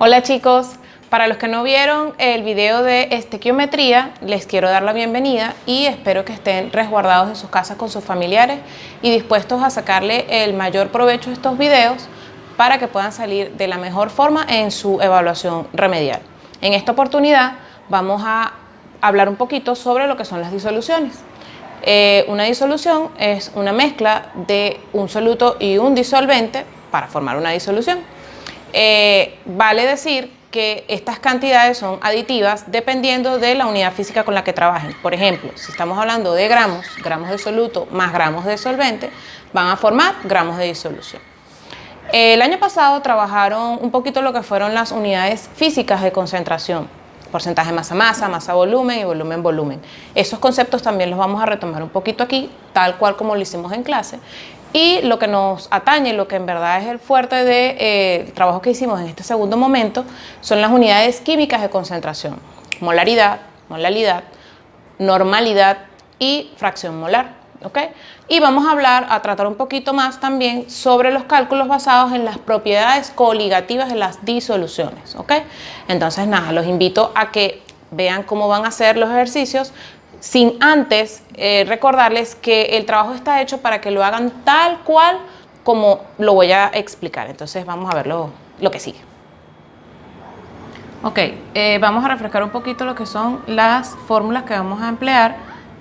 Hola chicos, para los que no vieron el video de estequiometría, les quiero dar la bienvenida y espero que estén resguardados en sus casas con sus familiares y dispuestos a sacarle el mayor provecho a estos videos para que puedan salir de la mejor forma en su evaluación remedial. En esta oportunidad vamos a hablar un poquito sobre lo que son las disoluciones. Una disolución es una mezcla de un soluto y un disolvente para formar una disolución. Vale decir que estas cantidades son aditivas dependiendo de la unidad física con la que trabajen. Por ejemplo, si estamos hablando de gramos de soluto más gramos de solvente, van a formar gramos de disolución. El año pasado trabajaron un poquito lo que fueron las unidades físicas de concentración. Porcentaje masa-masa, masa-volumen y volumen-volumen. Esos conceptos también los vamos a retomar un poquito aquí, tal cual como lo hicimos en clase. Y lo que nos atañe, lo que en verdad es el fuerte del trabajo que hicimos en este segundo momento, son las unidades químicas de concentración. Molaridad, molalidad, normalidad y fracción molar. ¿Okay? Y vamos a tratar un poquito más también sobre los cálculos basados en las propiedades coligativas de las disoluciones. ¿Okay? Entonces, nada, los invito a que vean cómo van a hacer los ejercicios, sin antes recordarles que el trabajo está hecho para que lo hagan tal cual como lo voy a explicar. Entonces, vamos a ver lo que sigue. Ok, vamos a refrescar un poquito lo que son las fórmulas que vamos a emplear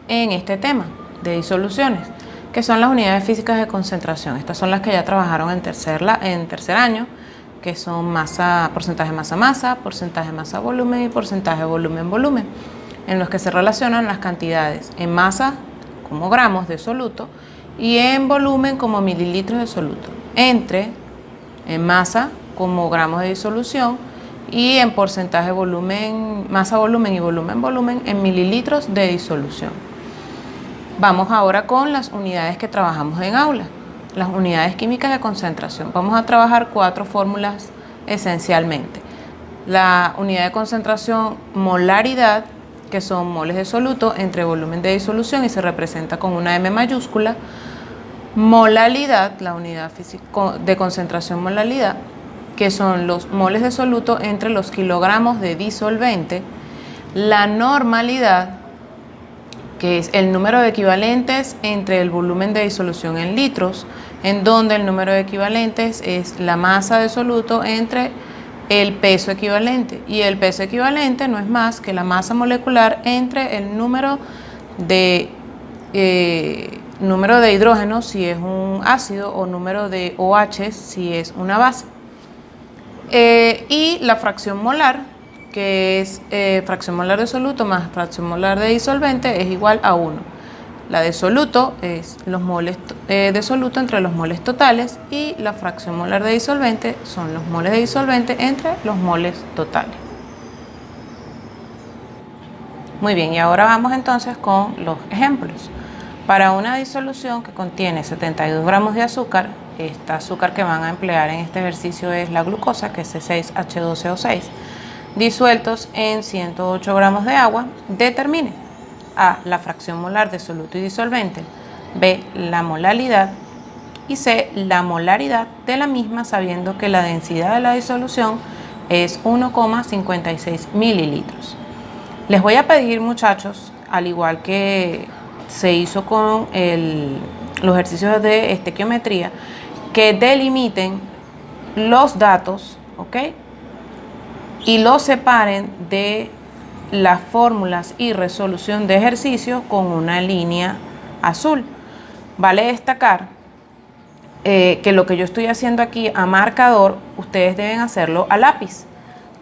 en este tema de disoluciones, que son las unidades físicas de concentración. Estas son las que ya trabajaron en tercer año, que son masa, porcentaje masa-masa, porcentaje masa-volumen y porcentaje volumen-volumen, en los que se relacionan las cantidades en masa como gramos de soluto y en volumen como mililitros de soluto, en masa como gramos de disolución y en porcentaje volumen, masa-volumen y volumen-volumen en mililitros de disolución. Vamos ahora con las unidades que trabajamos en aula, las unidades químicas de concentración. Vamos a trabajar 4 fórmulas esencialmente. La unidad de concentración molaridad, que son moles de soluto entre volumen de disolución y se representa con una M mayúscula. Molalidad, la unidad de concentración molalidad, que son los moles de soluto entre los kilogramos de disolvente. La normalidad, que es el número de equivalentes entre el volumen de disolución en litros, en donde el número de equivalentes es la masa de soluto entre el peso equivalente, y el peso equivalente no es más que la masa molecular entre el número de hidrógeno si es un ácido o número de OH si es una base. Y la fracción molar, que es fracción molar de soluto más fracción molar de disolvente, es igual a 1. La de soluto es los moles de soluto entre los moles totales y la fracción molar de disolvente son los moles de disolvente entre los moles totales. Muy bien, y ahora vamos entonces con los ejemplos. Para una disolución que contiene 72 gramos de azúcar, este azúcar que van a emplear en este ejercicio es la glucosa, que es C6H12O6, disueltos en 108 gramos de agua, determine A, la fracción molar de soluto y disolvente, B, la molalidad y C, la molaridad de la misma, sabiendo que la densidad de la disolución es 1,56 mililitros. Les voy a pedir, muchachos, al igual que se hizo con los ejercicios de estequiometría, que delimiten los datos, ¿ok? Y los separen de las fórmulas y resolución de ejercicios con una línea azul. Vale destacar que lo que yo estoy haciendo aquí a marcador, ustedes deben hacerlo a lápiz.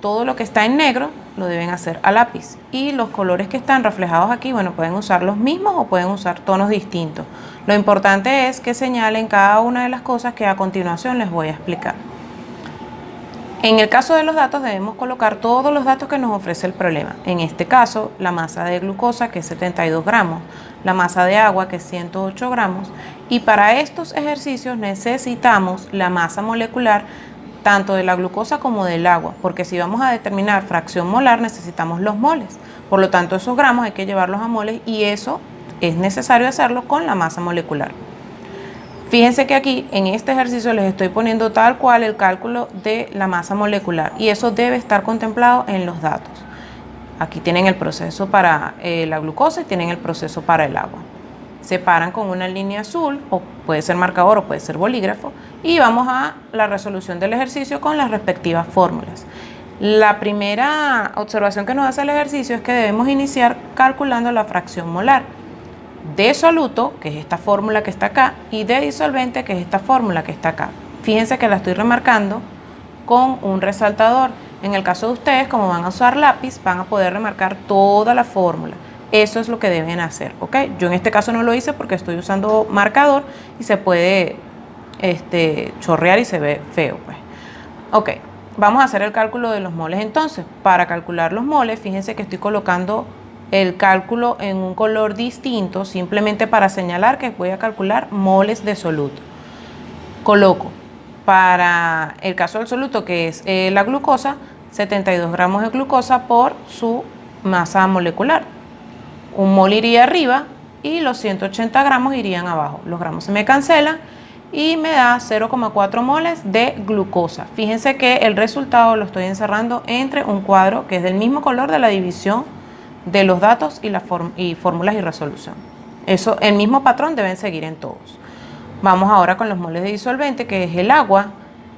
Todo lo que está en negro lo deben hacer a lápiz. Y los colores que están reflejados aquí, bueno, pueden usar los mismos o pueden usar tonos distintos. Lo importante es que señalen cada una de las cosas que a continuación les voy a explicar. En el caso de los datos debemos colocar todos los datos que nos ofrece el problema. En este caso, la masa de glucosa, que es 72 gramos, la masa de agua, que es 108 gramos, y para estos ejercicios necesitamos la masa molecular tanto de la glucosa como del agua, porque si vamos a determinar fracción molar necesitamos los moles. Por lo tanto, esos gramos hay que llevarlos a moles y eso es necesario hacerlo con la masa molecular. Fíjense que aquí en este ejercicio les estoy poniendo tal cual el cálculo de la masa molecular y eso debe estar contemplado en los datos. Aquí tienen el proceso para la glucosa y tienen el proceso para el agua. Separan con una línea azul, o puede ser marcador o puede ser bolígrafo, y vamos a la resolución del ejercicio con las respectivas fórmulas. La primera observación que nos hace el ejercicio es que debemos iniciar calculando la fracción molar de soluto, que es esta fórmula que está acá, y de disolvente, que es esta fórmula que está acá. Fíjense que la estoy remarcando con un resaltador. En el caso de ustedes, como van a usar lápiz, van a poder remarcar toda la fórmula. Eso es lo que deben hacer, ¿ok? Yo en este caso no lo hice porque estoy usando marcador y se puede chorrear y se ve feo, pues. Ok, vamos a hacer el cálculo de los moles entonces. Para calcular los moles, fíjense que estoy colocando el cálculo en un color distinto, simplemente para señalar que voy a calcular moles de soluto. Coloco para el caso del soluto, que es la glucosa, 72 gramos de glucosa por su masa molecular. Un mol iría arriba y los 180 gramos irían abajo. Los gramos se me cancelan y me da 0,4 moles de glucosa. Fíjense que el resultado lo estoy encerrando entre un cuadro que es del mismo color de la división de los datos y fórmulas y resolución. Eso, el mismo patrón deben seguir en todos. Vamos ahora con los moles de disolvente, que es el agua,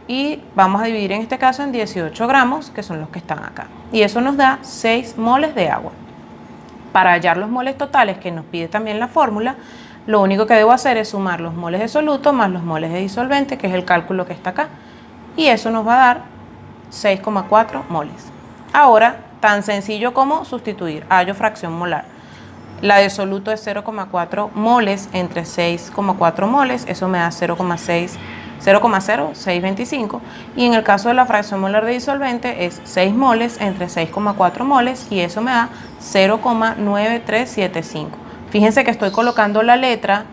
y vamos a dividir en este caso en 18 gramos, que son los que están acá. Y eso nos da 6 moles de agua. Para hallar los moles totales, que nos pide también la fórmula, lo único que debo hacer es sumar los moles de soluto más los moles de disolvente, que es el cálculo que está acá. Y eso nos va a dar 6,4 moles. Ahora, tan sencillo como sustituir. Hallo fracción molar. La de soluto es 0,4 moles entre 6,4 moles. Eso me da 0,0625. Y en el caso de la fracción molar de disolvente es 6 moles entre 6,4 moles. Y eso me da 0,9375. Fíjense que estoy colocando la letra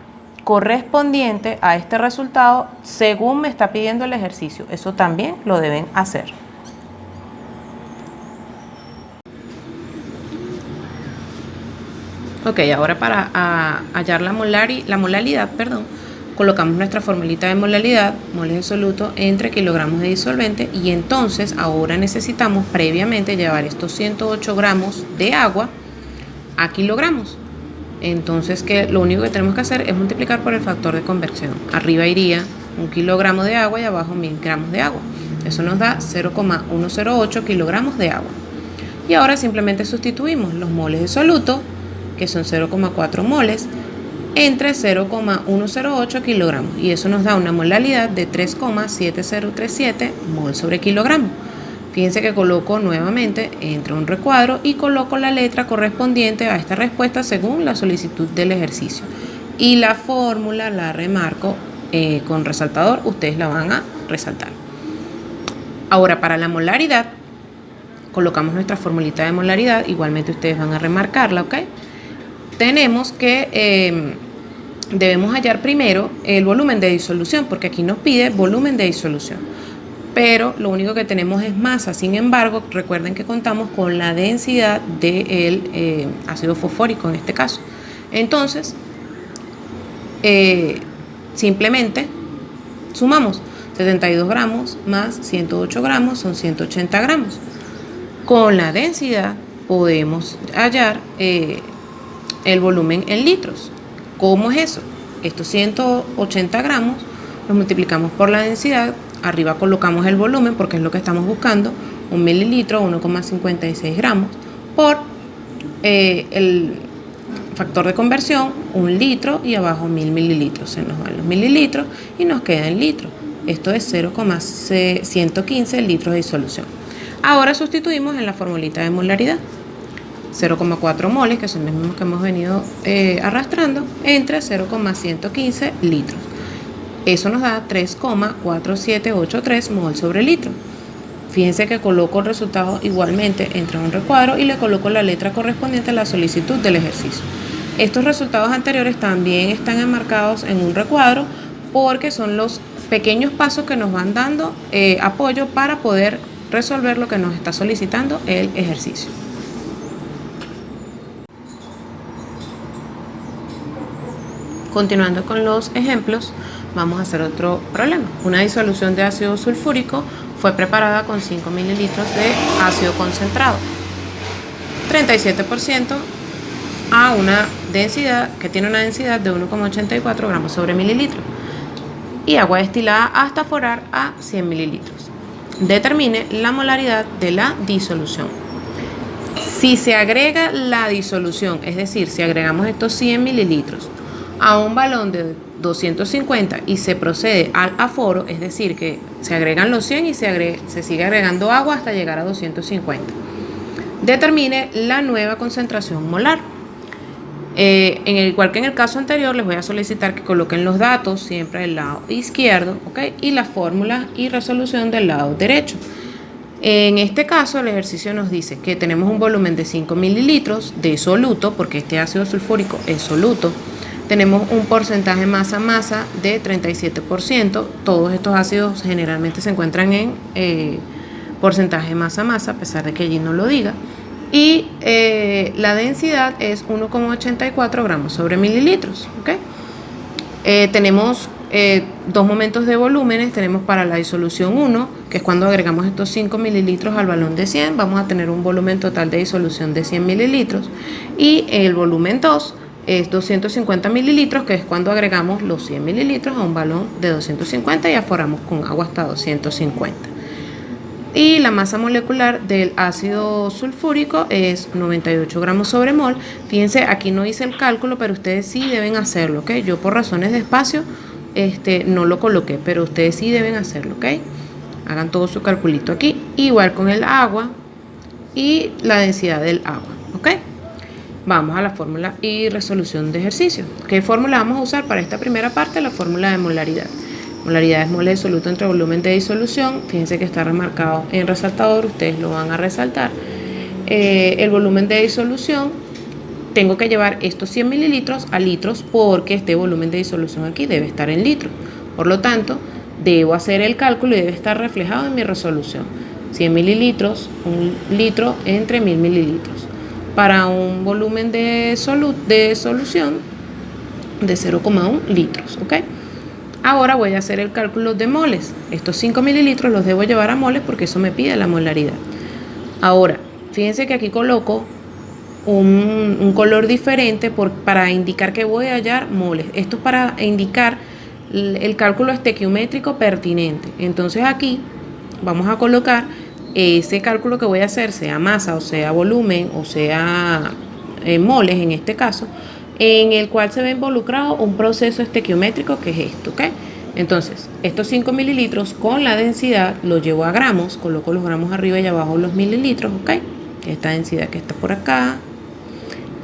correspondiente a este resultado según me está pidiendo el ejercicio. Eso también lo deben hacer. Ok, ahora para hallar la molalidad, colocamos nuestra formulita de molalidad, moles de soluto entre kilogramos de disolvente, y entonces ahora necesitamos previamente llevar estos 108 gramos de agua a kilogramos. Entonces lo único que tenemos que hacer es multiplicar por el factor de conversión. Arriba iría 1 kilogramo de agua y abajo 1000 gramos de agua. Eso nos da 0,108 kilogramos de agua. Y ahora simplemente sustituimos los moles de soluto, que son 0,4 moles, entre 0,108 kilogramos. Y eso nos da una molalidad de 3,7037 mol sobre kilogramo. Fíjense que coloco nuevamente entre un recuadro y coloco la letra correspondiente a esta respuesta según la solicitud del ejercicio. Y la fórmula la remarco con resaltador, ustedes la van a resaltar. Ahora para la molaridad, colocamos nuestra formulita de molaridad, igualmente ustedes van a remarcarla, ¿ok? Tenemos que debemos hallar primero el volumen de disolución, porque aquí nos pide volumen de disolución, pero lo único que tenemos es masa. Sin embargo, recuerden que contamos con la densidad del ácido fosfórico en este caso. Entonces, simplemente sumamos 72 gramos más 108 gramos, son 180 gramos. Con la densidad podemos hallar el volumen en litros. ¿Cómo es eso? Estos 180 gramos los multiplicamos por la densidad, arriba colocamos el volumen porque es lo que estamos buscando, 1 mililitro, 1,56 gramos, por el factor de conversión, 1 litro, y abajo 1000 mililitros. Se nos van los mililitros y nos queda en litros. Esto es 0,115 litros de disolución. Ahora sustituimos en la formulita de molaridad. 0,4 moles, que son los mismos que hemos venido arrastrando, entre 0,115 litros. Eso nos da 3,4783 mol sobre litro. Fíjense que coloco el resultado igualmente entre un recuadro y le coloco la letra correspondiente a la solicitud del ejercicio. Estos resultados anteriores también están enmarcados en un recuadro porque son los pequeños pasos que nos van dando apoyo para poder resolver lo que nos está solicitando el ejercicio. Continuando con los ejemplos, vamos a hacer otro problema. Una disolución de ácido sulfúrico fue preparada con 5 mililitros de ácido concentrado, 37% a una densidad que tiene una densidad de 1,84 gramos sobre mililitro y agua destilada hasta forar a 100 mililitros. Determine la molaridad de la disolución. Si se agrega la disolución, es decir, si agregamos estos 100 mililitros a un balón de 250 y se procede al aforo, es decir, que se agregan los 100 y se sigue agregando agua hasta llegar a 250. Determine la nueva concentración molar. Igual que en el caso anterior, les voy a solicitar que coloquen los datos siempre del lado izquierdo, ¿okay? Y la fórmula y resolución del lado derecho. En este caso, el ejercicio nos dice que tenemos un volumen de 5 mililitros de soluto, porque este ácido sulfúrico es soluto. Tenemos un porcentaje masa-masa de 37%. Todos estos ácidos generalmente se encuentran en porcentaje masa-masa, a pesar de que allí no lo diga. Y la densidad es 1,84 gramos sobre mililitros. ¿Okay? Tenemos dos momentos de volúmenes. Tenemos para la disolución 1, que es cuando agregamos estos 5 mililitros al balón de 100. Vamos a tener un volumen total de disolución de 100 mililitros. Y el volumen 2 es 250 mililitros, que es cuando agregamos los 100 mililitros a un balón de 250 y aforamos con agua hasta 250. Y la masa molecular del ácido sulfúrico es 98 gramos sobre mol. Fíjense, aquí no hice el cálculo, pero ustedes sí deben hacerlo, ¿ok? Yo por razones de espacio no lo coloqué, pero ustedes sí deben hacerlo, ¿ok? Hagan todo su calculito aquí, igual con el agua y la densidad del agua, ¿ok? Vamos a la fórmula y resolución de ejercicio. ¿Qué fórmula vamos a usar para esta primera parte? La fórmula de molaridad. Molaridad es mole de soluto entre volumen de disolución. Fíjense que está remarcado en resaltador, ustedes lo van a resaltar. El volumen de disolución, tengo que llevar estos 100 mililitros a litros porque este volumen de disolución aquí debe estar en litros. Por lo tanto, debo hacer el cálculo y debe estar reflejado en mi resolución. 100 mililitros, un litro entre 1000 mililitros. Para un volumen de solución de 0,1 litros, ¿ok? Ahora voy a hacer el cálculo de moles. Estos 5 mililitros los debo llevar a moles porque eso me pide la molaridad. Ahora, fíjense que aquí coloco un color diferente para indicar que voy a hallar moles. Esto es para indicar el cálculo estequiométrico pertinente. Entonces aquí vamos a colocar ese cálculo que voy a hacer, sea masa o sea volumen o sea moles en este caso, en el cual se ve involucrado un proceso estequiométrico que es esto, ¿ok? Entonces, estos 5 mililitros con la densidad los llevo a gramos, coloco los gramos arriba y abajo los mililitros, ¿ok? Esta densidad que está por acá.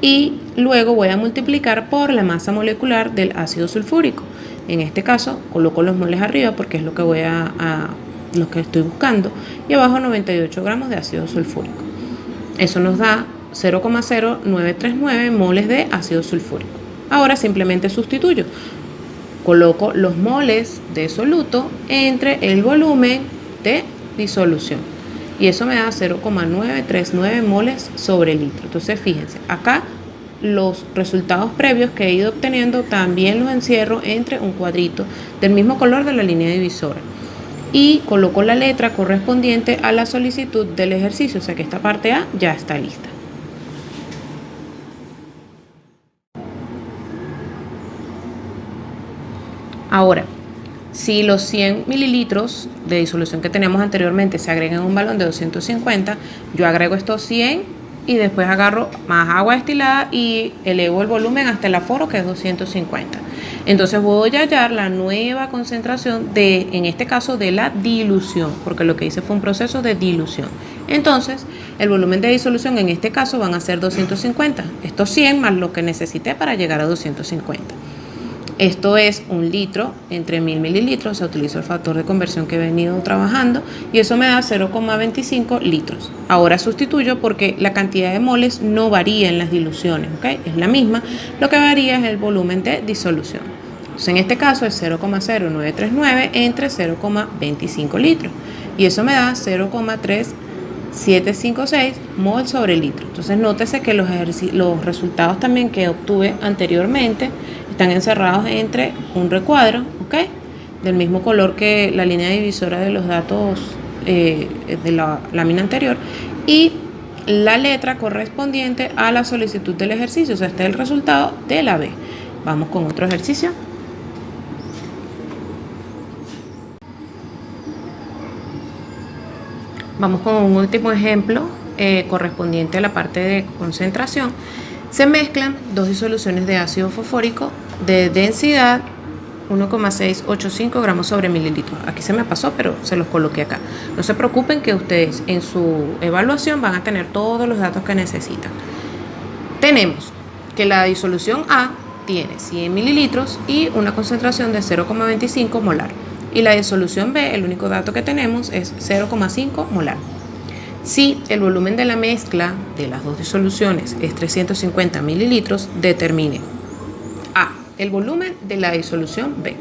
Y luego voy a multiplicar por la masa molecular del ácido sulfúrico. En este caso, coloco los moles arriba porque es lo que lo que estoy buscando, y abajo 98 gramos de ácido sulfúrico. Eso nos da 0,0939 moles de ácido sulfúrico. Ahora simplemente sustituyo. Coloco los moles de soluto entre el volumen de disolución. Y eso me da 0,939 moles sobre litro. Entonces fíjense, acá los resultados previos que he ido obteniendo también los encierro entre un cuadrito del mismo color de la línea divisora. Y coloco la letra correspondiente a la solicitud del ejercicio, o sea que esta parte A ya está lista. Ahora, si los 100 mililitros de disolución que teníamos anteriormente se agregan a un balón de 250, yo agrego estos 100 y después agarro más agua destilada y elevo el volumen hasta el aforo, que es 250. Entonces voy a hallar la nueva concentración en este caso de la dilución, porque lo que hice fue un proceso de dilución. Entonces, el volumen de disolución en este caso van a ser 250. Estos 100 más lo que necesité para llegar a 250. Esto es un litro entre 1000 mililitros. Se utiliza el factor de conversión que he venido trabajando y eso me da 0,25 litros. Ahora sustituyo porque la cantidad de moles no varía en las diluciones, ¿ok? Es la misma. Lo que varía es el volumen de disolución. Entonces, en este caso es 0,0939 entre 0,25 litros y eso me da 0,3 756 mol sobre litro. Entonces nótese que los resultados también que obtuve anteriormente están encerrados entre un recuadro, ¿ok?, del mismo color que la línea divisora de los datos de la lámina anterior, y la letra correspondiente a la solicitud del ejercicio. O sea, este es el resultado de la B. Vamos con otro ejercicio. Vamos con un último ejemplo correspondiente a la parte de concentración. Se mezclan dos disoluciones de ácido fosfórico de densidad 1,685 gramos sobre mililitros. Aquí se me pasó, pero se los coloqué acá. No se preocupen que ustedes en su evaluación van a tener todos los datos que necesitan. Tenemos que la disolución A tiene 100 mililitros y una concentración de 0,25 molar. Y la disolución B, el único dato que tenemos es 0,5 molar. Si el volumen de la mezcla de las dos disoluciones es 350 mililitros, determine A, el volumen de la disolución B,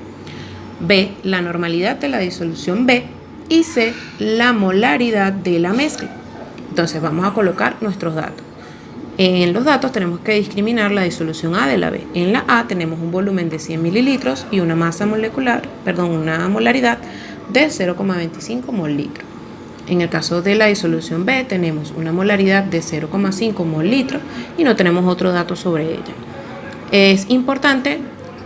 B, la normalidad de la disolución B, y C, la molaridad de la mezcla. Entonces vamos a colocar nuestros datos. En los datos tenemos que discriminar la disolución A de la B. En la A tenemos un volumen de 100 mililitros y una una molaridad de 0,25 mol litro. En el caso de la disolución B tenemos una molaridad de 0,5 mol litro y no tenemos otro dato sobre ella. Es importante,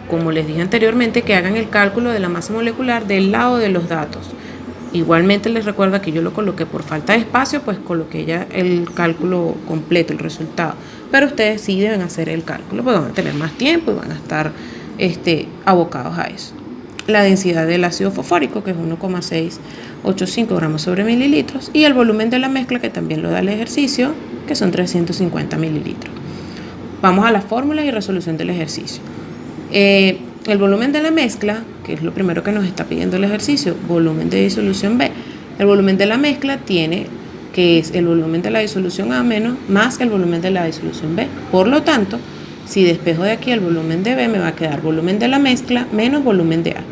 como les dije anteriormente, que hagan el cálculo de la masa molecular del lado de los datos. Igualmente les recuerdo que yo lo coloqué por falta de espacio, pues coloqué ya el cálculo completo, el resultado. Pero ustedes sí deben hacer el cálculo, porque van a tener más tiempo y van a estar abocados a eso. La densidad del ácido fosfórico, que es 1,685 gramos sobre mililitros, y el volumen de la mezcla, que también lo da el ejercicio, que son 350 mililitros. Vamos a la fórmula y resolución del ejercicio. El volumen de la mezcla, que es lo primero que nos está pidiendo el ejercicio, volumen de disolución B. El volumen de la mezcla tiene que es el volumen de la disolución A menos más el volumen de la disolución B. Por lo tanto, si despejo de aquí el volumen de B, me va a quedar volumen de la mezcla menos volumen de A.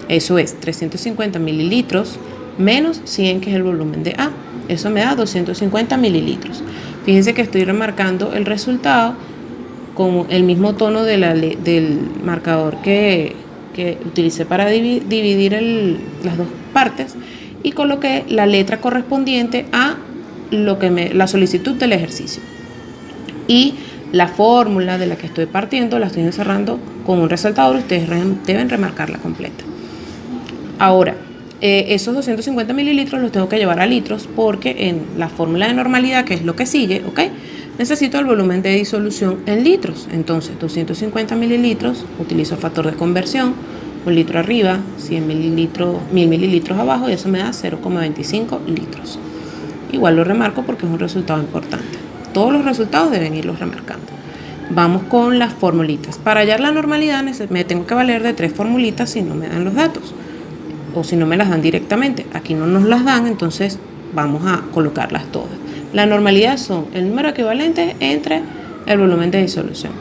Eso es 350 mililitros menos 100, que es el volumen de A. Eso me da 250 mililitros. Fíjense que estoy remarcando el resultado con el mismo tono de del marcador que utilicé para dividir las dos partes, y coloqué la letra correspondiente a la solicitud del ejercicio. Y la fórmula de la que estoy partiendo la estoy encerrando con un resaltador. Ustedes deben remarcarla completa. Ahora, esos 250 mililitros los tengo que llevar a litros, porque en la fórmula de normalidad, que es lo que sigue, ¿ok?, necesito el volumen de disolución en litros. Entonces 250 mililitros, utilizo factor de conversión, 1 litro arriba, 100 mililitros, 1000 mililitros abajo, y eso me da 0,25 litros. Igual lo remarco porque es un resultado importante. Todos los resultados deben irlos remarcando. Vamos con las formulitas. Para hallar la normalidad me tengo que valer de 3 formulitas si no me dan los datos, o si no me las dan directamente. Aquí no nos las dan, entonces vamos a colocarlas todas. La normalidad son el número equivalente entre el volumen de disolución,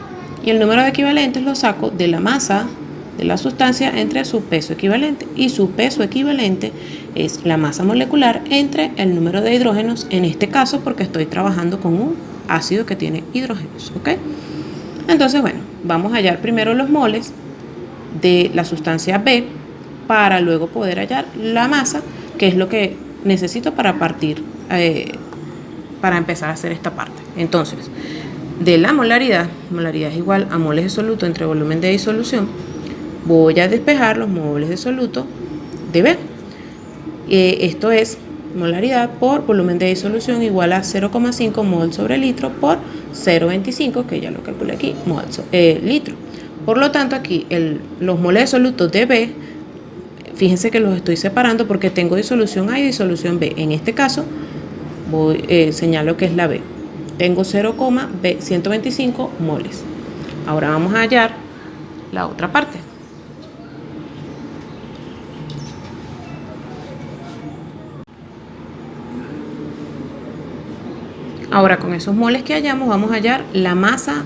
y el número de equivalentes lo saco de la masa de la sustancia entre su peso equivalente, y su peso equivalente es la masa molecular entre el número de hidrógenos, en este caso porque estoy trabajando con un ácido que tiene hidrógenos, ¿ok? Entonces, bueno, vamos a hallar primero los moles de la sustancia B para luego poder hallar la masa, que es lo que necesito para partir para empezar a hacer esta parte. Entonces, de la molaridad es igual a moles de soluto entre volumen de disolución, voy a despejar los moles de soluto de B. Esto es molaridad por volumen de disolución igual a 0,5 mol sobre litro por 0,25, que ya lo calculé aquí, litro. Por lo tanto, aquí los moles de soluto de B, fíjense que los estoy separando porque tengo disolución A y disolución B. En este caso, señalo que es la B. Tengo 125 moles. Ahora vamos a hallar la otra parte. Ahora, con esos moles que hallamos, vamos a hallar la masa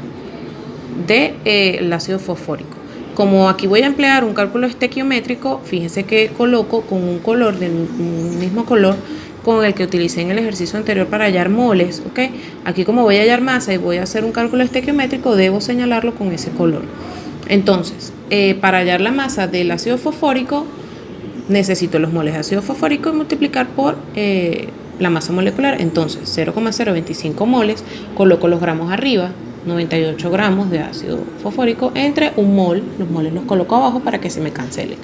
del ácido fosfórico. Como aquí voy a emplear un cálculo estequiométrico, fíjense que coloco con un color del mismo color con el que utilicé en el ejercicio anterior para hallar moles, ¿ok? Aquí como voy a hallar masa y voy a hacer un cálculo estequiométrico, debo señalarlo con ese color. Entonces, para hallar la masa del ácido fosfórico, necesito los moles de ácido fosfórico y multiplicar por la masa molecular. Entonces, 0,025 moles, coloco los gramos arriba, 98 gramos de ácido fosfórico entre un mol, los moles los coloco abajo para que se me cancelen.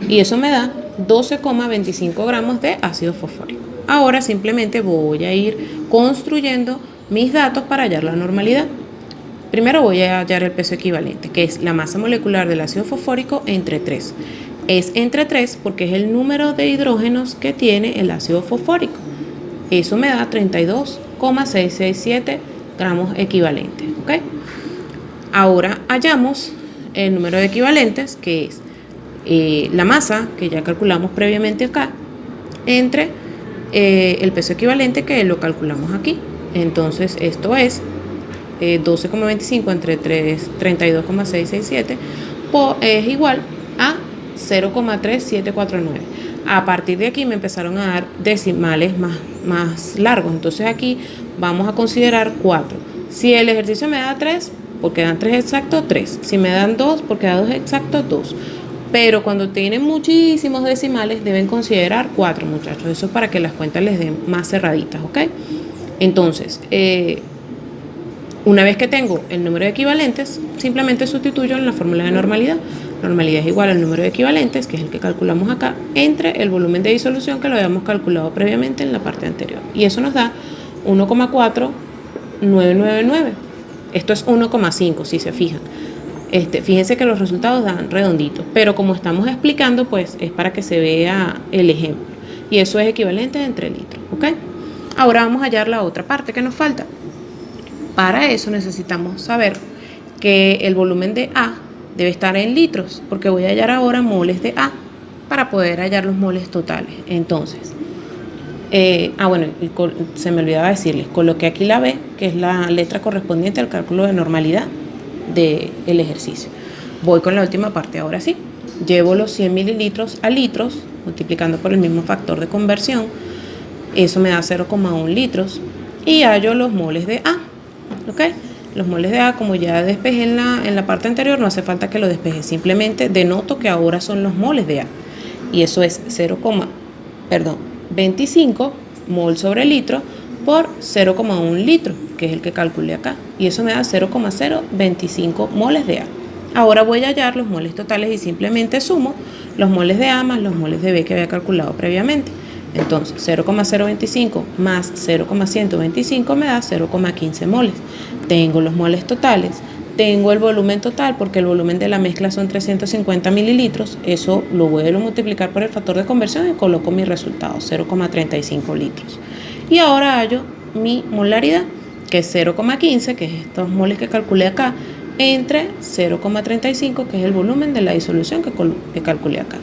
Y eso me da 12,25 gramos de ácido fosfórico. Ahora simplemente voy a ir construyendo mis datos para hallar la normalidad. Primero voy a hallar el peso equivalente, que es la masa molecular del ácido fosfórico entre 3. Es entre 3 porque es el número de hidrógenos que tiene el ácido fosfórico. Eso me da 32,667 gramos equivalentes, ¿ok? Ahora hallamos el número de equivalentes, que es la masa, que ya calculamos previamente acá, entre el peso equivalente, que lo calculamos aquí. Entonces esto es 12,25 entre 32,667 es igual a 0,3749. A partir de aquí me empezaron a dar decimales más largos, entonces aquí vamos a considerar 4. Si el ejercicio me da 3, porque dan 3 exactos, 3. Si me dan 2, porque da 2 exactos, 2. Pero cuando tienen muchísimos decimales deben considerar 4, muchachos. Eso es para que las cuentas les den más cerraditas, ¿ok? Entonces, una vez que tengo el número de equivalentes, simplemente sustituyo en la fórmula de normalidad. Normalidad es igual al número de equivalentes, que es el que calculamos acá, entre el volumen de disolución que lo habíamos calculado previamente en la parte anterior. Y eso nos da 1,4999. Esto es 1,5 si se fijan. Fíjense que los resultados dan redonditos, pero como estamos explicando, pues es para que se vea el ejemplo. Y eso es equivalente entre litros, ¿ok? Ahora vamos a hallar la otra parte que nos falta. Para eso necesitamos saber que el volumen de A debe estar en litros, porque voy a hallar ahora moles de A para poder hallar los moles totales. Entonces, bueno, se me olvidaba decirles, coloqué aquí la B, que es la letra correspondiente al cálculo de normalidad del ejercicio. Voy con la última parte, ahora sí. Llevo los 100 mililitros a litros, multiplicando por el mismo factor de conversión. Eso me da 0,1 litros. Y hallo los moles de A, ¿ok? Los moles de A, como ya despejé en la parte anterior, no hace falta que lo despeje, simplemente denoto que ahora son los moles de A. Y eso es 25 mol sobre litro por 0,1 litro, que es el que calculé acá. Y eso me da 0,025 moles de A. Ahora voy a hallar los moles totales y simplemente sumo los moles de A más los moles de B que había calculado previamente. Entonces, 0,025 más 0,125 me da 0,15 moles. Tengo los moles totales, tengo el volumen total, porque el volumen de la mezcla son 350 mililitros. Eso lo vuelvo a multiplicar por el factor de conversión y coloco mi resultado, 0,35 litros. Y ahora hallo mi molaridad, que es 0,15, que es estos moles que calculé acá, entre 0,35, que es el volumen de la disolución que calculé acá.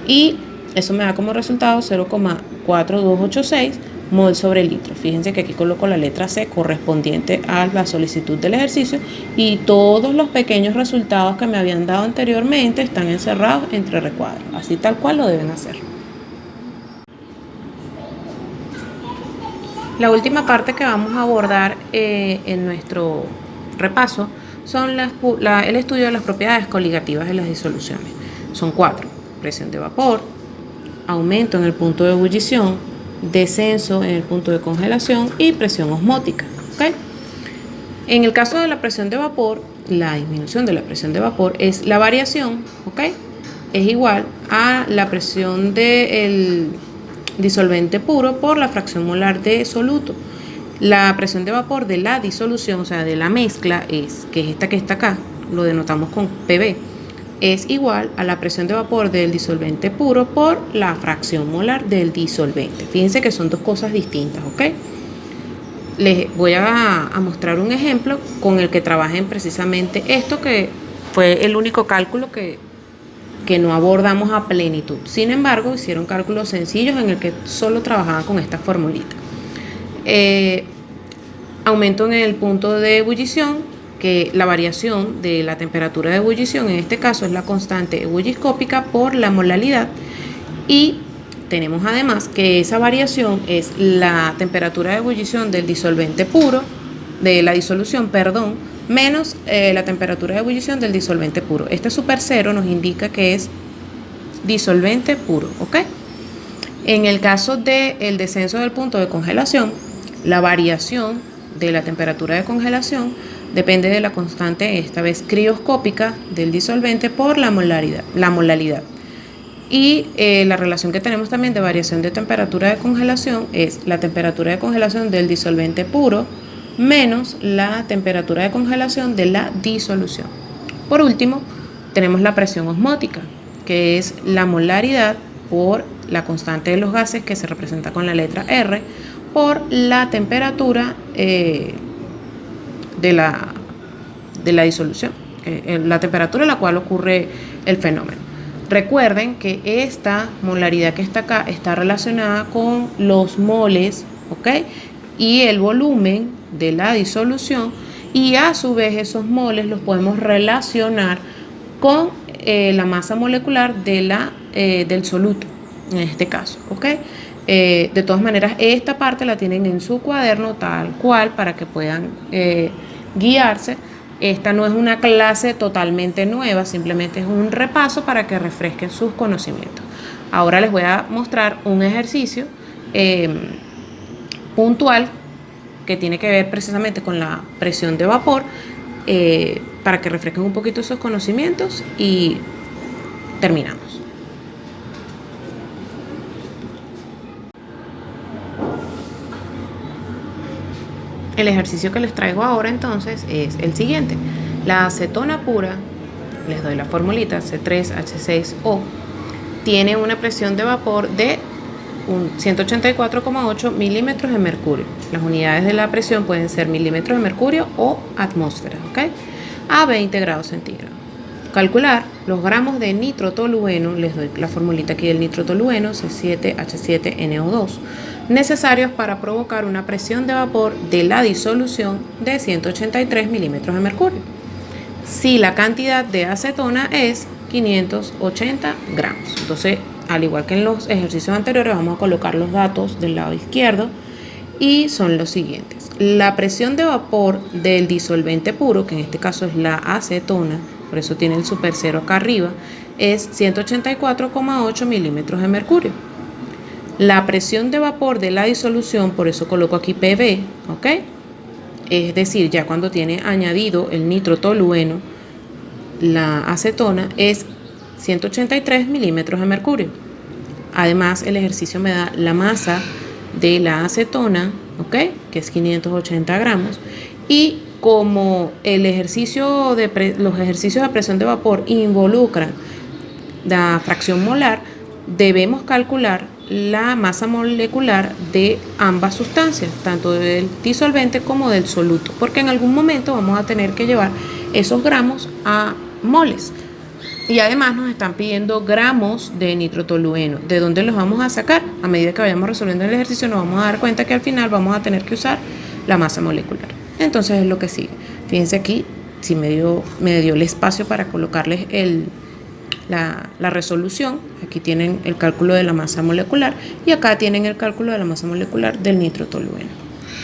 Y eso me da como resultado 0,4286 mol sobre litro. Fíjense que aquí coloco la letra C correspondiente a la solicitud del ejercicio y todos los pequeños resultados que me habían dado anteriormente están encerrados entre recuadros. Así tal cual lo deben hacer. La última parte que vamos a abordar en nuestro repaso son el estudio de las propiedades coligativas de las disoluciones. Son 4: presión de vapor, aumento en el punto de ebullición, descenso en el punto de congelación y presión osmótica, ¿okay? En el caso de la presión de vapor, la disminución de la presión de vapor es la variación, ¿okay? Es igual a la presión del disolvente puro por la fracción molar de soluto. La presión de vapor de la disolución, o sea, de la mezcla, que es esta que está acá, lo denotamos con PB, es igual a la presión de vapor del disolvente puro por la fracción molar del disolvente. Fíjense que son dos cosas distintas, ¿ok? Les voy a mostrar un ejemplo con el que trabajen precisamente esto, que fue el único cálculo que no abordamos a plenitud. Sin embargo, hicieron cálculos sencillos en el que solo trabajaban con esta formulita. Aumento en el punto de ebullición, que la variación de la temperatura de ebullición en este caso es la constante ebulliscópica por la molaridad, y tenemos además que esa variación es la temperatura de ebullición del disolvente puro, de la disolución, perdón, menos la temperatura de ebullición del disolvente puro. Este super cero nos indica que es disolvente puro, ¿ok? En el caso del descenso del punto de congelación, la variación de la temperatura de congelación depende de la constante, esta vez crioscópica, del disolvente por la molalidad. Y la relación que tenemos también de variación de temperatura de congelación es la temperatura de congelación del disolvente puro menos la temperatura de congelación de la disolución. Por último, tenemos la presión osmótica, que es la molaridad por la constante de los gases, que se representa con la letra R, por la temperatura de la disolución, la temperatura a la cual ocurre el fenómeno. Recuerden que esta molaridad que está acá está relacionada con los moles, ¿ok? Y el volumen de la disolución, y a su vez esos moles los podemos relacionar con la masa molecular del soluto, en este caso, ¿ok? De todas maneras, esta parte la tienen en su cuaderno tal cual para que puedan guiarse. Esta no es una clase totalmente nueva, simplemente es un repaso para que refresquen sus conocimientos. Ahora les voy a mostrar un ejercicio puntual que tiene que ver precisamente con la presión de vapor, para que refresquen un poquito sus conocimientos y terminamos. El ejercicio que les traigo ahora entonces es el siguiente. La acetona pura, les doy la formulita, C3H6O, tiene una presión de vapor de 184,8 milímetros de mercurio. Las unidades de la presión pueden ser milímetros de mercurio o atmósferas, ¿ok? A 20 grados centígrados. Calcular los gramos de nitrotolueno, les doy la formulita aquí del nitrotolueno, C7H7NO2, necesarios para provocar una presión de vapor de la disolución de 183 milímetros de mercurio. Si la cantidad de acetona es 580 gramos. Entonces, al igual que en los ejercicios anteriores, vamos a colocar los datos del lado izquierdo y son los siguientes. La presión de vapor del disolvente puro, que en este caso es la acetona, por eso tiene el super cero acá arriba, es 184,8 milímetros de mercurio. La presión de vapor de la disolución, por eso coloco aquí PV, ¿ok? Es decir, ya cuando tiene añadido el nitrotolueno, la acetona es 183 milímetros de mercurio. Además, el ejercicio me da la masa de la acetona, ¿ok? Que es 580 gramos. Y como los ejercicios de presión de vapor involucran la fracción molar, debemos calcular la masa molecular de ambas sustancias, tanto del disolvente como del soluto, porque en algún momento vamos a tener que llevar esos gramos a moles. Y además nos están pidiendo gramos de nitrotolueno. ¿De dónde los vamos a sacar? A medida que vayamos resolviendo el ejercicio nos vamos a dar cuenta que al final vamos a tener que usar la masa molecular. Entonces es lo que sigue. Fíjense aquí, si me dio el espacio para colocarles la resolución. Aquí tienen el cálculo de la masa molecular y acá tienen el cálculo de la masa molecular del nitrotolueno.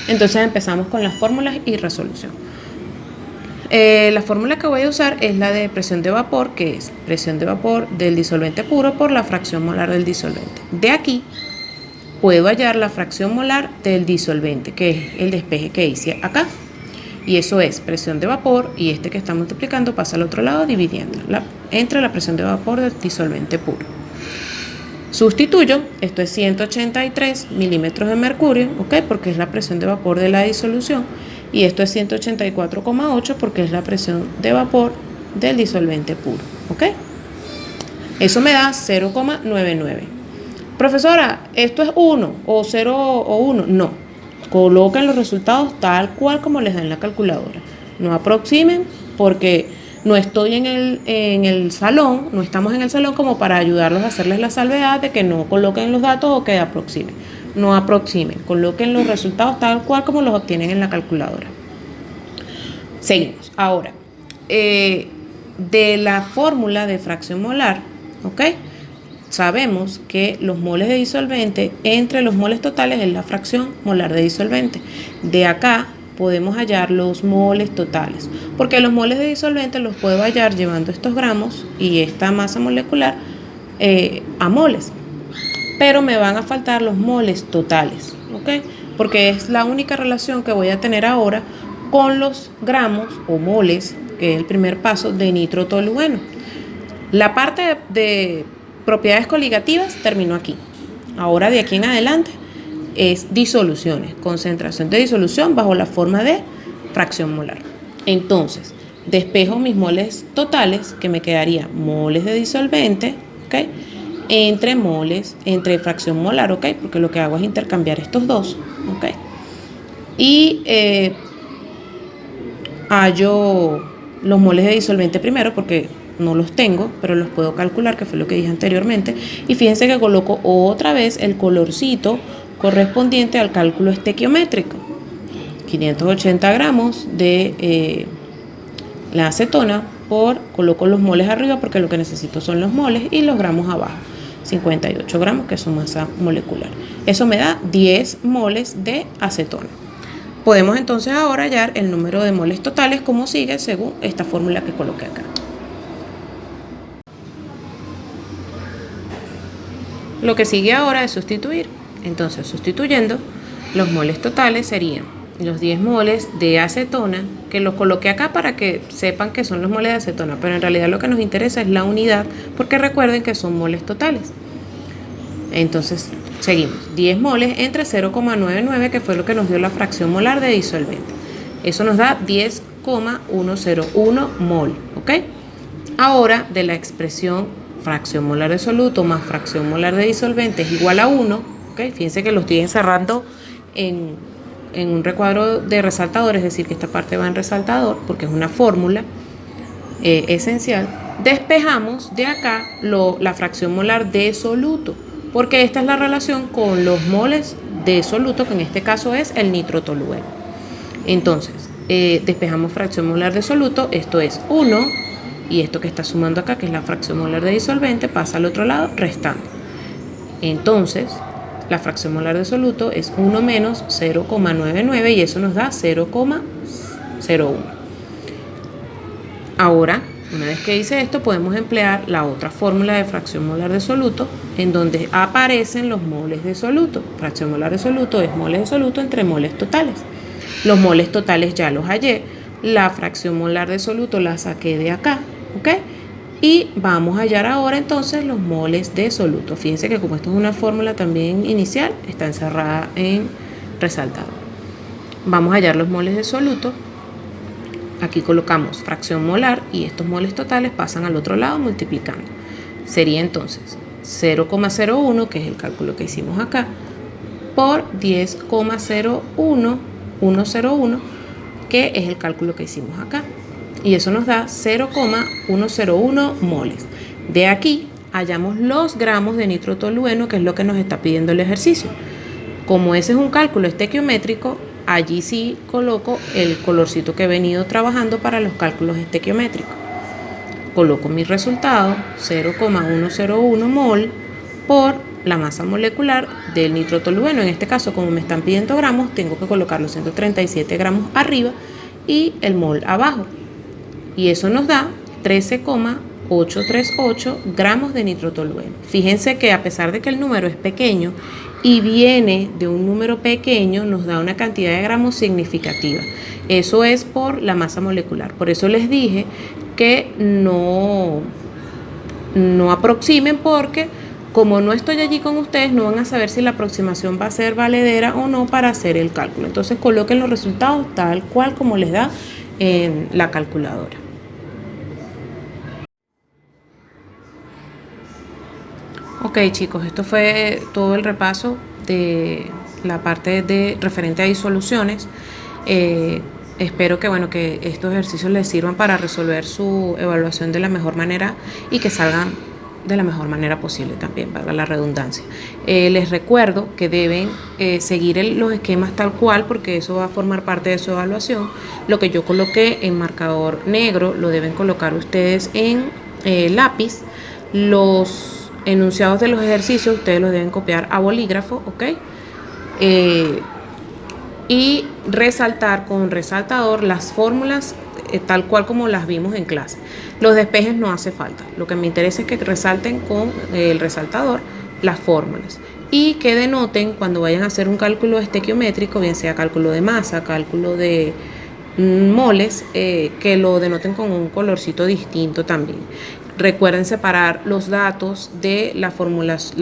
Entonces empezamos con las fórmulas y resolución. La fórmula que voy a usar es la de presión de vapor, que es presión de vapor del disolvente puro por la fracción molar del disolvente. De aquí puedo hallar la fracción molar del disolvente, que es el despeje que hice acá. Y eso es presión de vapor, y este que está multiplicando pasa al otro lado dividiendo entre la presión de vapor del disolvente puro. Sustituyo, esto es 183 milímetros de mercurio, ¿ok? Porque es la presión de vapor de la disolución. Y esto es 184,8 porque es la presión de vapor del disolvente puro, ¿ok? Eso me da 0,99. Profesora, ¿esto es 1 o 0 o 1? No. Coloquen los resultados tal cual como les da en la calculadora. No aproximen porque no estoy en el salón, no estamos en el salón como para ayudarlos a hacerles la salvedad de que no coloquen los datos o que aproximen. No aproximen, coloquen los resultados tal cual como los obtienen en la calculadora. Seguimos. Ahora, de la fórmula de fracción molar, ¿ok? sabemos que los moles de disolvente entre los moles totales es la fracción molar de disolvente. De acá podemos hallar los moles totales, porque los moles de disolvente los puedo hallar llevando estos gramos y esta masa molecular a moles, pero me van a faltar los moles totales, ¿ok? Porque es la única relación que voy a tener ahora con los gramos o moles, que es el primer paso de nitrotolueno. La parte de propiedades coligativas terminó aquí. Ahora de aquí en adelante es disoluciones, concentración de disolución bajo la forma de fracción molar. Entonces, despejo mis moles totales, que me quedaría moles de disolvente, ¿ok? Entre fracción molar, ¿ok? Porque lo que hago es intercambiar estos dos, ¿ok? Y hallo los moles de disolvente primero, porque no los tengo, pero los puedo calcular, que fue lo que dije anteriormente. Y fíjense que coloco otra vez el colorcito correspondiente al cálculo estequiométrico. 580 gramos de la acetona coloco los moles arriba porque lo que necesito son los moles, y los gramos abajo. 58 gramos, que es su masa molecular. Eso me da 10 moles de acetona. Podemos entonces ahora hallar el número de moles totales como sigue según esta fórmula que coloqué acá. Lo que sigue ahora es sustituir. Entonces, sustituyendo, los moles totales serían los 10 moles de acetona, que los coloqué acá para que sepan que son los moles de acetona, pero en realidad lo que nos interesa es la unidad, porque recuerden que son moles totales. Entonces, seguimos. 10 moles entre 0,99, que fue lo que nos dio la fracción molar de disolvente. Eso nos da 10,101 mol, ¿ok? Ahora, de la expresión fracción molar de soluto más fracción molar de disolvente es igual a 1, ¿ok? Fíjense que lo estoy encerrando en un recuadro de resaltador, es decir, que esta parte va en resaltador porque es una fórmula esencial. Despejamos de acá la fracción molar de soluto, porque esta es la relación con los moles de soluto, que en este caso es el nitrotolueno. Entonces, despejamos fracción molar de soluto, esto es 1, y esto que está sumando acá, que es la fracción molar de disolvente, pasa al otro lado restando. Entonces, la fracción molar de soluto es 1 menos 0,99, y eso nos da 0,01. Ahora, una vez que hice esto, podemos emplear la otra fórmula de fracción molar de soluto, en donde aparecen los moles de soluto. Fracción molar de soluto es moles de soluto entre moles totales. Los moles totales ya los hallé. La fracción molar de soluto la saqué de acá, ¿ok? Y vamos a hallar ahora entonces los moles de soluto. Fíjense que como esto es una fórmula también inicial, está encerrada en resaltador. Vamos a hallar los moles de soluto. Aquí colocamos fracción molar y estos moles totales pasan al otro lado multiplicando. Sería entonces 0,01, que es el cálculo que hicimos acá, por 10,01101, que es el cálculo que hicimos acá. Y eso nos da 0,101 moles. De aquí hallamos los gramos de nitrotolueno, que es lo que nos está pidiendo el ejercicio. Como ese es un cálculo estequiométrico, allí sí coloco el colorcito que he venido trabajando para los cálculos estequiométricos. Coloco mi resultado, 0,101 mol por la masa molecular del nitrotolueno. En este caso, como me están pidiendo gramos, tengo que colocar los 137 gramos arriba y el mol abajo. Y eso nos da 13,838 gramos de nitrotolueno. Fíjense que a pesar de que el número es pequeño y viene de un número pequeño, nos da una cantidad de gramos significativa. Eso es por la masa molecular. Por eso les dije que no aproximen, porque como no estoy allí con ustedes, no van a saber si la aproximación va a ser valedera o no para hacer el cálculo. Entonces coloquen los resultados tal cual como les da en la calculadora. Ok, chicos, esto fue todo el repaso de la parte referente a disoluciones. Espero que estos ejercicios les sirvan para resolver su evaluación de la mejor manera y que salgan de la mejor manera posible también, para la redundancia. Les recuerdo que deben seguir los esquemas tal cual, porque eso va a formar parte de su evaluación. Lo que yo coloqué en marcador negro lo deben colocar ustedes en lápiz. Los enunciados de los ejercicios ustedes los deben copiar a bolígrafo, ¿ok? Y resaltar con resaltador las fórmulas tal cual como las vimos en clase. Los despejes no hace falta. Lo que me interesa es que resalten con el resaltador las fórmulas y que denoten cuando vayan a hacer un cálculo estequiométrico, bien sea cálculo de masa, cálculo de moles, que lo denoten con un colorcito distinto también. Recuerden separar los datos de las fórmulas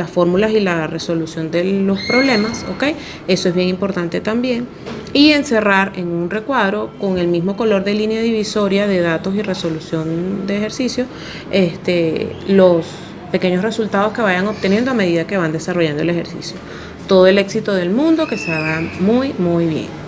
y la resolución de los problemas, ¿ok? Eso es bien importante también. Y encerrar en un recuadro con el mismo color de línea divisoria de datos y resolución de ejercicio los pequeños resultados que vayan obteniendo a medida que van desarrollando el ejercicio. Todo el éxito del mundo, que se haga muy, muy bien.